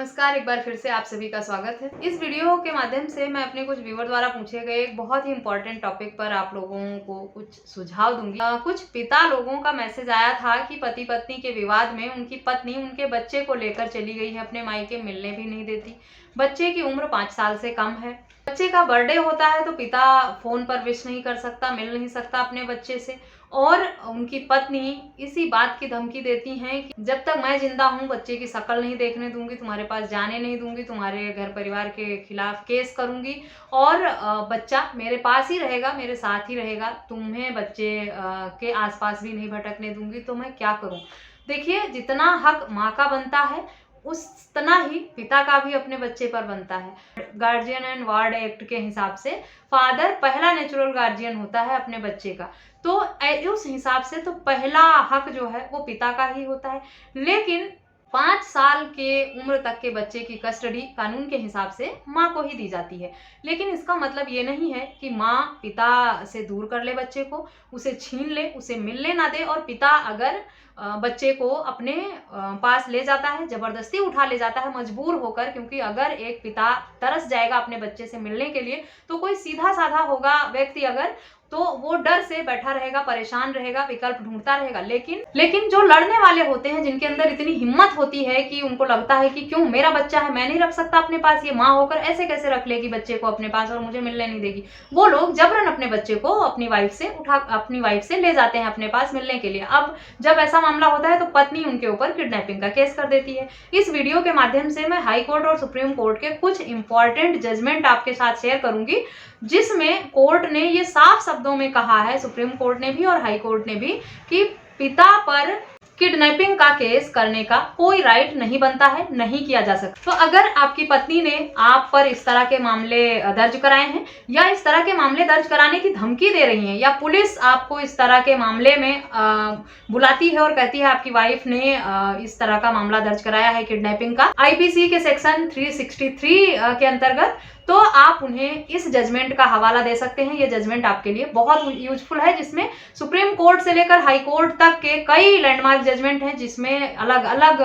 नमस्कार, एक बार फिर से आप सभी का स्वागत है। इस वीडियो के माध्यम से मैं अपने कुछ व्यूअर द्वारा पूछे गए एक बहुत ही इम्पोर्टेंट टॉपिक पर आप लोगों को कुछ सुझाव दूंगी। कुछ पिता लोगों का मैसेज आया था कि पति पत्नी के विवाद में उनकी पत्नी उनके बच्चे को लेकर चली गई है, अपने मायके मिलने भी नहीं देती। बच्चे की उम्र 5 साल से कम है। बच्चे का बर्थडे होता है तो पिता फोन पर विश नहीं कर सकता, मिल नहीं सकता अपने बच्चे से, और उनकी पत्नी इसी बात की धमकी देती हैं कि जब तक मैं जिंदा हूं बच्चे की शक्ल नहीं देखने दूंगी, तुम्हारे पास जाने नहीं दूंगी, तुम्हारे घर परिवार के खिलाफ केस करूंगी और बच्चा मेरे पास ही रहेगा, मेरे साथ ही रहेगा, तुम्हें बच्चे के आसपास भी नहीं भटकने दूंगी। तो मैं क्या करूं? देखिए, जितना हक माँ का बनता है उतना ही पिता का भी अपने बच्चे पर बनता है। गार्जियन एंड वार्ड एक्ट के हिसाब से फादर पहला नेचुरल गार्जियन होता है अपने बच्चे का, तो उस हिसाब से तो पहला हक जो है वो पिता का ही होता है। लेकिन 5 साल के उम्र तक के बच्चे की कस्टडी कानून के हिसाब से माँ को ही दी जाती है। लेकिन इसका मतलब ये नहीं है कि माँ पिता से दूर कर ले बच्चे को, उसे छीन ले, उसे मिलने ना दे। और पिता अगर बच्चे को अपने पास ले जाता है, जबरदस्ती उठा ले जाता है मजबूर होकर, क्योंकि अगर एक पिता तरस जाएगा अपने बच्चे से मिलने के लिए तो कोई सीधा साधा होगा व्यक्ति अगर, तो वो डर से बैठा रहेगा, परेशान रहेगा, विकल्प ढूंढता रहेगा। लेकिन जो लड़ने वाले होते हैं, जिनके अंदर इतनी हिम्मत होती है कि उनको लगता है कि क्यों, मेरा बच्चा है, मैं नहीं रख सकता अपने पास, ये माँ होकर ऐसे कैसे रख लेगी बच्चे को अपने पास और मुझे मिलने नहीं देगी, वो लोग जबरन अपने बच्चे को अपनी वाइफ से ले जाते हैं अपने पास मिलने के लिए। अब जब ऐसा मामला होता है तो पत्नी उनके ऊपर किडनैपिंग का केस कर देती है। इस वीडियो के माध्यम से मैं हाई कोर्ट और सुप्रीम कोर्ट के कुछ इंपॉर्टेंट जजमेंट आपके साथ शेयर करूंगी, जिसमें कोर्ट ने ये साफ शब्दों में कहा है, सुप्रीम कोर्ट ने भी और हाई कोर्ट ने भी, कि पिता पर किडनैपिंग का केस करने का कोई राइट नहीं बनता है, नहीं किया जा सकता। तो अगर आपकी पत्नी ने आप पर इस तरह के मामले दर्ज कराए हैं या इस तरह के मामले दर्ज कराने की धमकी दे रही है, या पुलिस आपको इस तरह के मामले में बुलाती है और कहती है आपकी वाइफ ने इस तरह का मामला दर्ज कराया है किडनैपिंग का आईपीसी के सेक्शन 363 के अंतर्गत, तो आप उन्हें इस जजमेंट का हवाला दे सकते हैं। ये जजमेंट आपके लिए बहुत यूजफुल है, जिसमें सुप्रीम कोर्ट से लेकर हाई कोर्ट तक के कई लैंडमार्क जजमेंट हैं, जिसमें अलग अलग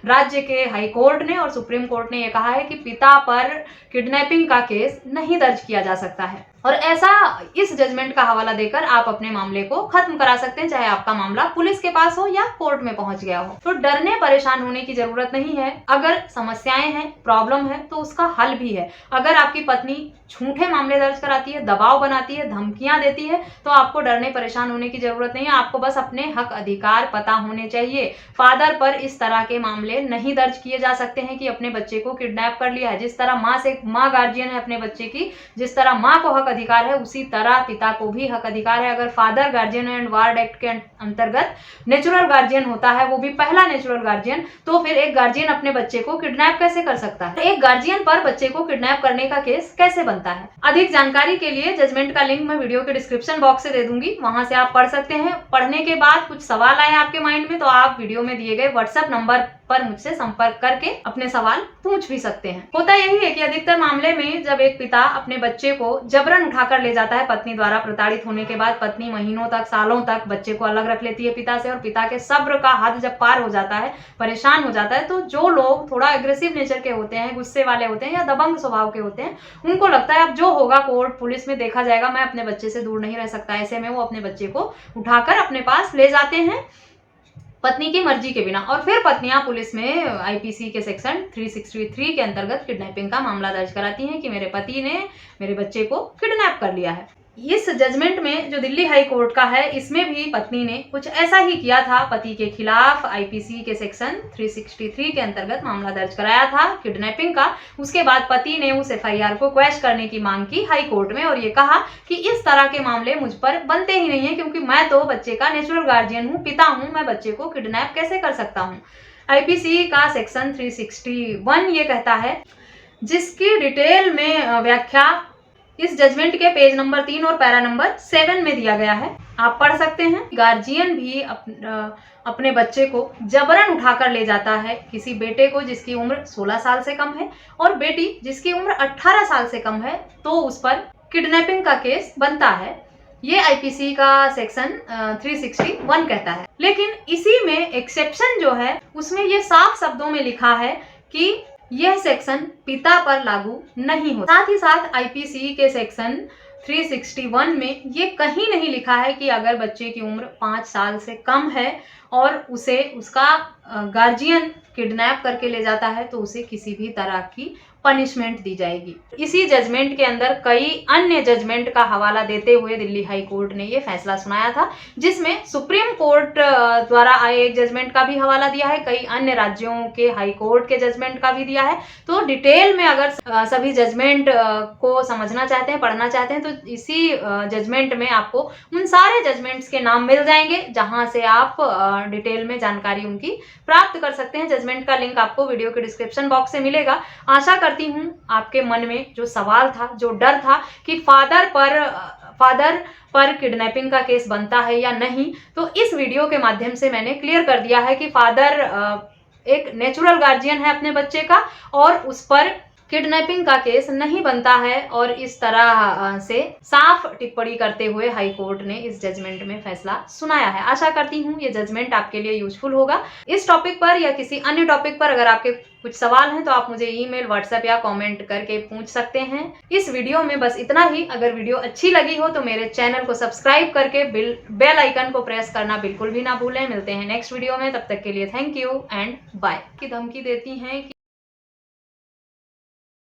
राज्य के हाई कोर्ट ने और सुप्रीम कोर्ट ने यह कहा है कि पिता पर किडनैपिंग का केस नहीं दर्ज किया जा सकता है। और ऐसा इस जजमेंट का हवाला देकर आप अपने मामले को खत्म करा सकते हैं, चाहे आपका मामला पुलिस के पास हो या कोर्ट में पहुंच गया हो। तो डरने परेशान होने की जरूरत नहीं है। अगर समस्याएं हैं, प्रॉब्लम है, तो उसका हल भी है। अगर आपकी पत्नी झूठे मामले दर्ज कराती है, दबाव बनाती है, धमकियां देती है, तो आपको डरने परेशान होने की जरूरत नहीं है। आपको बस अपने हक अधिकार पता होने चाहिए। फादर पर इस तरह के मामले नहीं दर्ज किए जा सकते हैं कि अपने बच्चे को किडनैप कर लिया है। जिस तरह माँ गार्जियन है अपने बच्चे की, जिस तरह माँ को हक अधिकार है, उसी तरह पिता को भी हक अधिकार है। अगर father guardian and ward act के अंतर्गत नेचुरल गार्जियन होता है, वो भी पहला नेचुरल गार्जियन, तो फिर एक गार्जियन अपने बच्चे को किडनैप कैसे कर सकता है? एक गार्जियन पर बच्चे को किडनैप करने का केस कैसे बनता है? अधिक जानकारी के लिए जजमेंट का लिंक मैं वीडियो के डिस्क्रिप्शन बॉक्स से दे दूंगी, वहां से आप पढ़ सकते हैं। पढ़ने के बाद कुछ सवाल आए आपके माइंड में, तो आप वीडियो में दिए गए व्हाट्सएप नंबर पर मुझसे संपर्क करके अपने सवाल पूछ भी सकते हैं। होता यही है कि अधिकतर मामले में जब एक पिता अपने बच्चे को जबरन उठाकर ले जाता है, पत्नी द्वारा प्रताड़ित होने के बाद पत्नी महीनों तक, सालों तक बच्चे को अलग रख लेती है पिता से, और पिता के सब्र का हद जब पार हो जाता है, परेशान हो जाता है, तो जो लोग थोड़ा एग्रेसिव नेचर के होते हैं, गुस्से वाले होते हैं या दबंग स्वभाव के होते हैं, उनको लगता है अब जो होगा कोर्ट पुलिस में देखा जाएगा, मैं अपने बच्चे से दूर नहीं रह सकता। ऐसे में वो अपने बच्चे को उठाकर अपने पास ले जाते हैं पत्नी की मर्जी के बिना, और फिर पत्नियां पुलिस में आईपीसी के सेक्शन 363 के अंतर्गत किडनैपिंग का मामला दर्ज कराती हैं कि मेरे पति ने मेरे बच्चे को किडनैप कर लिया है। इस जजमेंट में जो दिल्ली हाई कोर्ट का है, इसमें भी पत्नी ने कुछ ऐसा ही किया था, पति के खिलाफ आईपीसी के सेक्शन 363 के अंतर्गत मामला दर्ज कराया था किडनैपिंग का। उसके बाद पति ने उस एफआईआर को क्वैश करने की मांग की हाई कोर्ट में, और ये कहा कि इस तरह के मामले मुझ पर बनते ही नहीं है, क्योंकि मैं तो बच्चे का नेचुरल गार्जियन हूँ, पिता हूँ, मैं बच्चे को किडनैप कैसे कर सकता हूँ। आईपीसी का सेक्शन 361 ये कहता है, जिसकी डिटेल में व्याख्या इस जजमेंट के पेज नंबर 3 और पैरा नंबर 7 में दिया गया है, आप पढ़ सकते हैं। गार्जियन भी अपने बच्चे को जबरन उठाकर ले जाता है, किसी बेटे को जिसकी उम्र 16 साल से कम है और बेटी जिसकी उम्र 18 साल से कम है, तो उस पर किडनैपिंग का केस बनता है। ये आईपीसी का सेक्शन 361 कहता है। लेकिन इसी में एक्सेप्शन जो है, उसमें ये साफ शब्दों में लिखा है कि यह सेक्शन पिता पर लागू नहीं होता। साथ ही साथ आईपीसी के सेक्शन 361 में ये कहीं नहीं लिखा है कि अगर बच्चे की उम्र 5 साल से कम है और उसे उसका गार्जियन किडनैप करके ले जाता है तो उसे किसी भी तरह की पनिशमेंट दी जाएगी। इसी जजमेंट के अंदर कई अन्य जजमेंट का हवाला देते हुए दिल्ली हाई कोर्ट ने ये फैसला सुनाया था, जिसमें सुप्रीम कोर्ट द्वारा आए एक जजमेंट का भी हवाला दिया है, कई अन्य राज्यों के हाई कोर्ट के जजमेंट का भी दिया है। तो डिटेल में अगर सभी जजमेंट को समझना चाहते हैं, पढ़ना चाहते हैं, तो इसी जजमेंट में आपको उन सारे जजमेंट्स के नाम मिल जाएंगे, जहां से आप डिटेल में जानकारी उनकी प्राप्त कर सकते हैं। जजमेंट का लिंक आपको वीडियो के डिस्क्रिप्शन बॉक्स से मिलेगा। आशा करती हूँ आपके मन में जो सवाल था, जो डर था कि फादर पर किडनैपिंग का केस बनता है या नहीं, तो इस वीडियो के माध्यम से मैंने क्लियर कर दिया है कि फादर एक नेचुरल गार्जियन है अपने बच्चे का और उस पर किडनैपिंग का केस नहीं बनता है। और इस तरह से साफ टिप्पणी करते हुए हाई कोर्ट ने इस जजमेंट में फैसला सुनाया है। आशा करती हूँ ये जजमेंट आपके लिए यूजफुल होगा। इस टॉपिक पर या किसी अन्य टॉपिक पर अगर आपके कुछ सवाल हैं तो आप मुझे ईमेल, व्हाट्सएप या कमेंट करके पूछ सकते हैं। इस वीडियो में बस इतना ही। अगर वीडियो अच्छी लगी हो तो मेरे चैनल को सब्सक्राइब करके बेल आइकन को प्रेस करना बिल्कुल भी ना भूलें। मिलते हैं नेक्स्ट वीडियो में, तब तक के लिए थैंक यू एंड बाय। की धमकी देती हैं कि